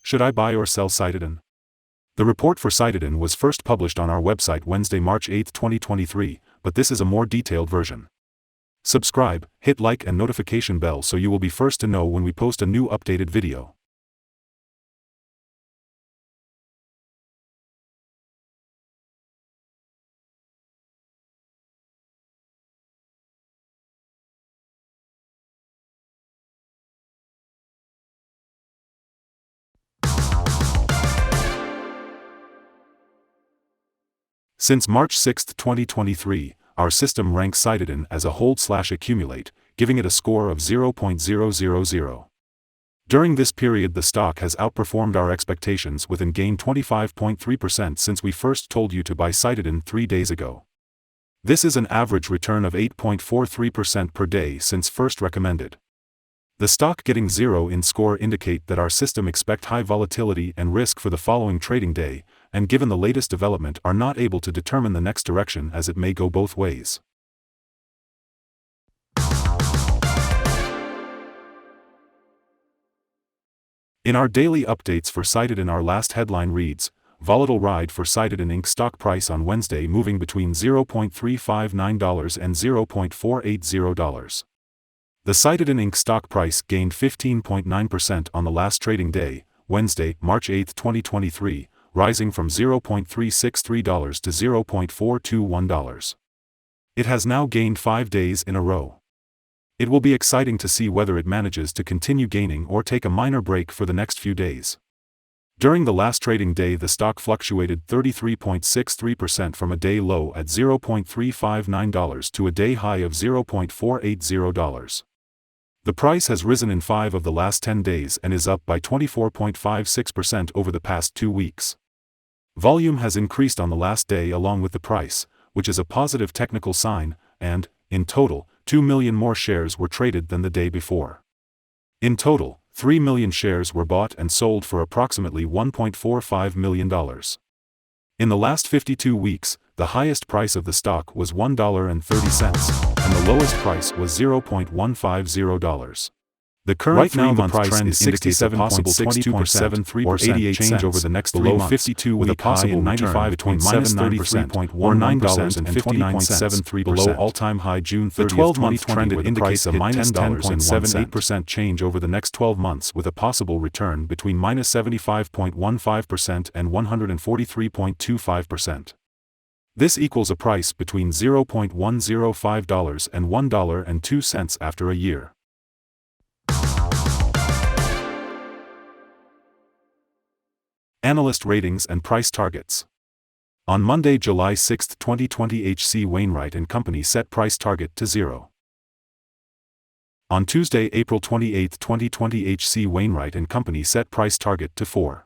Should I buy or sell CytoDyn? The report for CytoDyn was first published on our website Wednesday, March 8, 2023, but this is a more detailed version. Subscribe, hit like and notification bell so you will be first to know when we post a new updated video. Since March 6, 2023, our system ranks CytoDyn as a hold/accumulate, giving it a score of 0.000. During this period the stock has outperformed our expectations with an gain 25.3% since we first told you to buy CytoDyn 3 days ago. This is an average return of 8.43% per day since first recommended. The stock getting 0 in score indicate that our system expect high volatility and risk for the following trading day, and given the latest development are not able to determine the next direction as it may go both ways. In our daily updates for CytoDyn, our last headline reads, Volatile ride for CytoDyn Inc. Stock price on Wednesday moving between $0.359 and $0.480. The CytoDyn Inc. stock price gained 15.9% on the last trading day, Wednesday, March 8, 2023, rising from $0.363 to $0.421. It has now gained 5 days in a row. It will be exciting to see whether it manages to continue gaining or take a minor break for the next few days. During the last trading day the stock fluctuated 33.63% from a day low at $0.359 to a day high of $0.480. The price has risen in 5 of the last 10 days and is up by 24.56% over the past 2 weeks. Volume has increased on the last day along with the price, which is a positive technical sign, and, in total, 2 million more shares were traded than the day before. In total, 3 million shares were bought and sold for approximately $1.45 million. In the last 52 weeks, the highest price of the stock was $1.30, and the lowest price was $0.150. The current 3-month trend indicates a possible 22.73% or 88 change over the next 3 months, 52 with a possible 95 between -33.1% or $9.59 below all-time high June 30, 2020, trend indicates a -10.78% change over the next 12 months with a possible return between -75.15% and 143.25%. This equals a price between $0.105 and $1.02 after a year. Analyst ratings and price targets. On Monday, July 6, 2020, H.C. Wainwright & Company set price target to 0. On Tuesday, April 28, 2020, H.C. Wainwright & Company set price target to 4.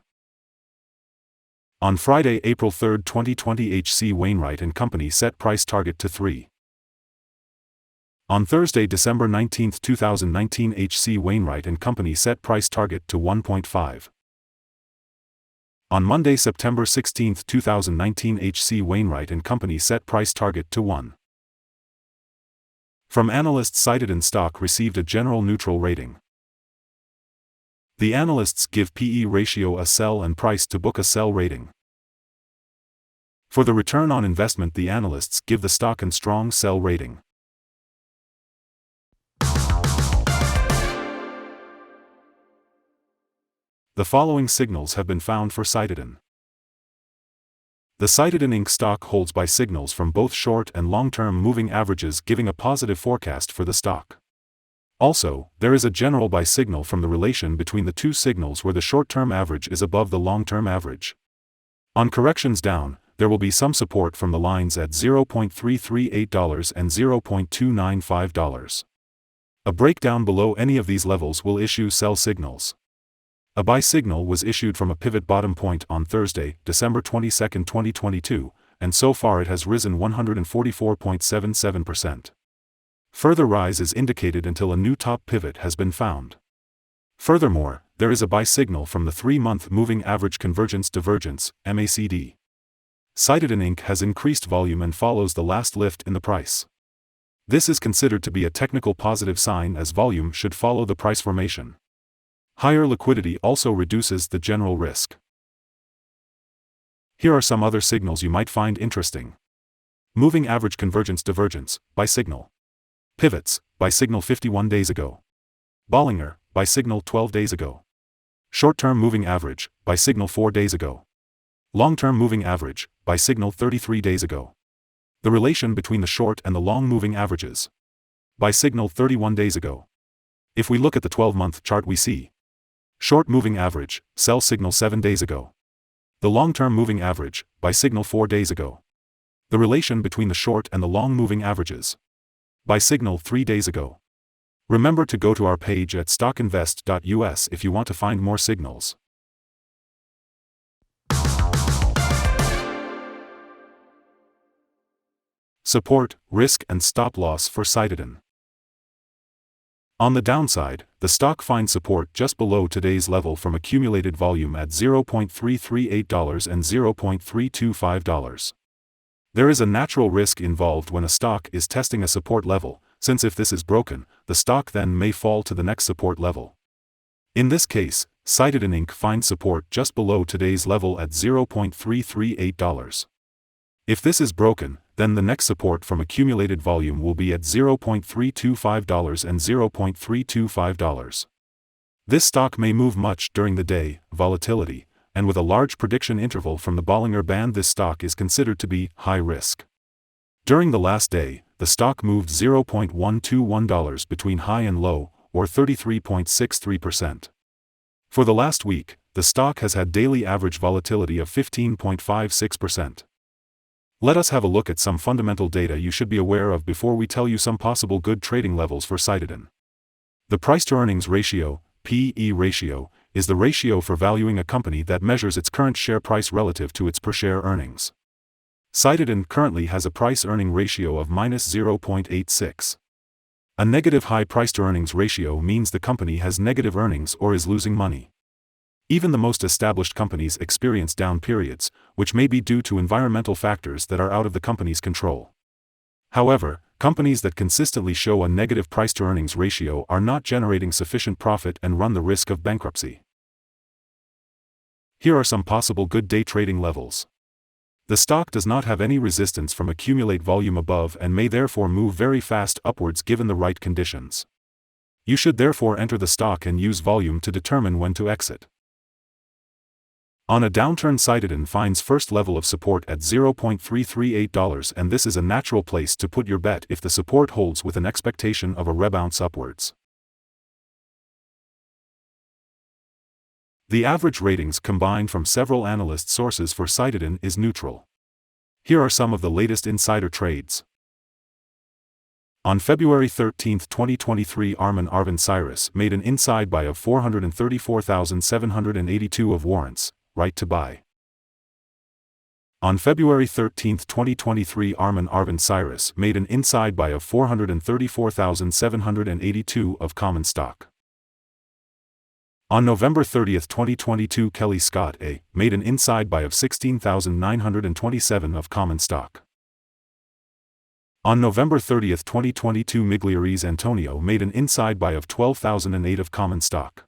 On Friday, April 3, 2020, H.C. Wainwright & Company set price target to 3. On Thursday, December 19, 2019, H.C. Wainwright & Company set price target to 1.5. On Monday, September 16, 2019, H.C. Wainwright & Company set price target to 1. From Analyst, CytoDyn stock received a general neutral rating. The analysts give P/E ratio a sell and price to book a sell rating. For the return on investment the analysts give the stock a strong sell rating. The following signals have been found for CytoDyn. The CytoDyn Inc. stock holds buy signals from both short and long-term moving averages giving a positive forecast for the stock. Also, there is a general buy signal from the relation between the two signals where the short-term average is above the long-term average. On corrections down, there will be some support from the lines at $0.338 and $0.295. A breakdown below any of these levels will issue sell signals. A buy signal was issued from a pivot bottom point on Thursday, December 22, 2022, and so far it has risen 144.77%. Further rise is indicated until a new top pivot has been found. Furthermore, there is a buy signal from the 3-month moving average convergence divergence, MACD. CytoDyn Inc. has increased volume and follows the last lift in the price. This is considered to be a technical positive sign as volume should follow the price formation. Higher liquidity also reduces the general risk. Here are some other signals you might find interesting. Moving average convergence divergence, by signal. Pivots, by signal 51 days ago. Bollinger, by signal 12 days ago. Short-term moving average, by signal 4 days ago. Long-term moving average, by signal 33 days ago. The relation between the short and the long moving averages, by signal 31 days ago. If we look at the 12-month chart, we see short moving average, sell signal 7 days ago. The long-term moving average, by signal 4 days ago. The relation between the short and the long moving averages, by signal 3 days ago. Remember to go to our page at StockInvest.us if you want to find more signals. Support, risk and stop loss for CytoDyn. On the downside, the stock finds support just below today's level from accumulated volume at $0.338 and $0.325. There is a natural risk involved when a stock is testing a support level, since if this is broken, the stock then may fall to the next support level. In this case, CytoDyn Inc. finds support just below today's level at $0.338. If this is broken, then the next support from accumulated volume will be at $0.325 and $0.325. This stock may move much during the day, volatility, and with a large prediction interval from the Bollinger Band, this stock is considered to be high risk. During the last day, the stock moved $0.121 between high and low, or 33.63%. For the last week, the stock has had daily average volatility of 15.56%. Let us have a look at some fundamental data you should be aware of before we tell you some possible good trading levels for CytoDyn. The price-to-earnings ratio, P/E ratio, is the ratio for valuing a company that measures its current share price relative to its per-share earnings. CytoDyn currently has a price-earning ratio of -0.86. A negative high price-to-earnings ratio means the company has negative earnings or is losing money. Even the most established companies experience down periods, which may be due to environmental factors that are out of the company's control. However, companies that consistently show a negative price-to-earnings ratio are not generating sufficient profit and run the risk of bankruptcy. Here are some possible good day trading levels. The stock does not have any resistance from accumulate volume above and may therefore move very fast upwards given the right conditions. You should therefore enter the stock and use volume to determine when to exit. On a downturn, CytoDyn finds first level of support at $0.338, and this is a natural place to put your bet if the support holds with an expectation of a rebound upwards. The average ratings combined from several analyst sources for CytoDyn is neutral. Here are some of the latest insider trades. On February 13, 2023, Arvin Cyrus made an inside buy of 434,782 of warrants, right to buy. On February 13, 2023, Arvin Cyrus made an inside buy of 434,782 of common stock. On November 30, 2022, Kelly Scott A. made an inside buy of 16,927 of common stock. On November 30, 2022, Migliarese Antonio made an inside buy of 12,008 of common stock.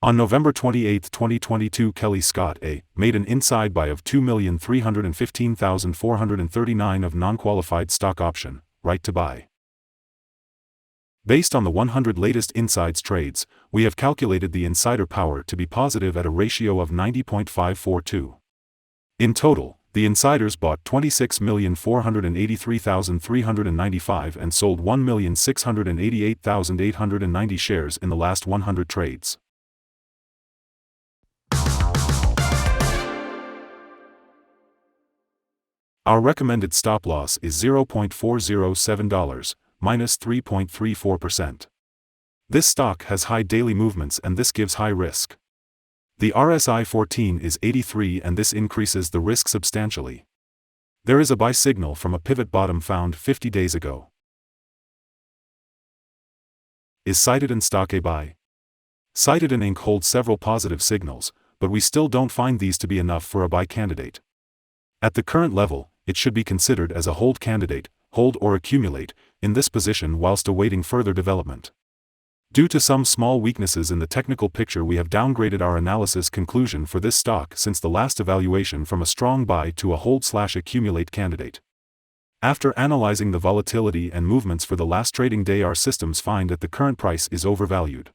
On November 28, 2022, Kelly Scott A. made an inside buy of 2,315,439 of non-qualified stock option, right to buy. Based on the 100 latest insides trades, we have calculated the insider power to be positive at a ratio of 90.542. In total, the insiders bought 26,483,395 and sold 1,688,890 shares in the last 100 trades. Our recommended stop loss is $0.407, minus 3.34%. This stock has high daily movements and this gives high risk. The RSI 14 is 83 and this increases the risk substantially. There is a buy signal from a pivot bottom found 50 days ago. Is CytoDyn stock a buy? CytoDyn Inc. holds several positive signals, but we still don't find these to be enough for a buy candidate. At the current level, it should be considered as a hold candidate, hold or accumulate, in this position whilst awaiting further development. Due to some small weaknesses in the technical picture, we have downgraded our analysis conclusion for this stock since the last evaluation from a strong buy to a hold/accumulate candidate. After analyzing the volatility and movements for the last trading day, our systems find that the current price is overvalued.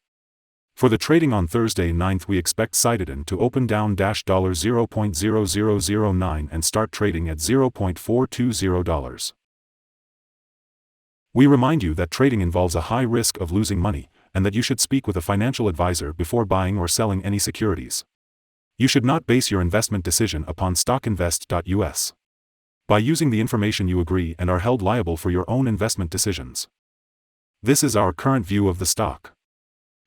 For the trading on Thursday 9th, we expect CytoDyn to open down $0.0009 and start trading at $0.420. We remind you that trading involves a high risk of losing money, and that you should speak with a financial advisor before buying or selling any securities. You should not base your investment decision upon StockInvest.us. By using the information, you agree and are held liable for your own investment decisions. This is our current view of the stock.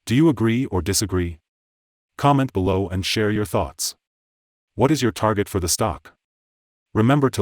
Do you agree or disagree? Comment below and share your thoughts. What is your target for the stock? Remember to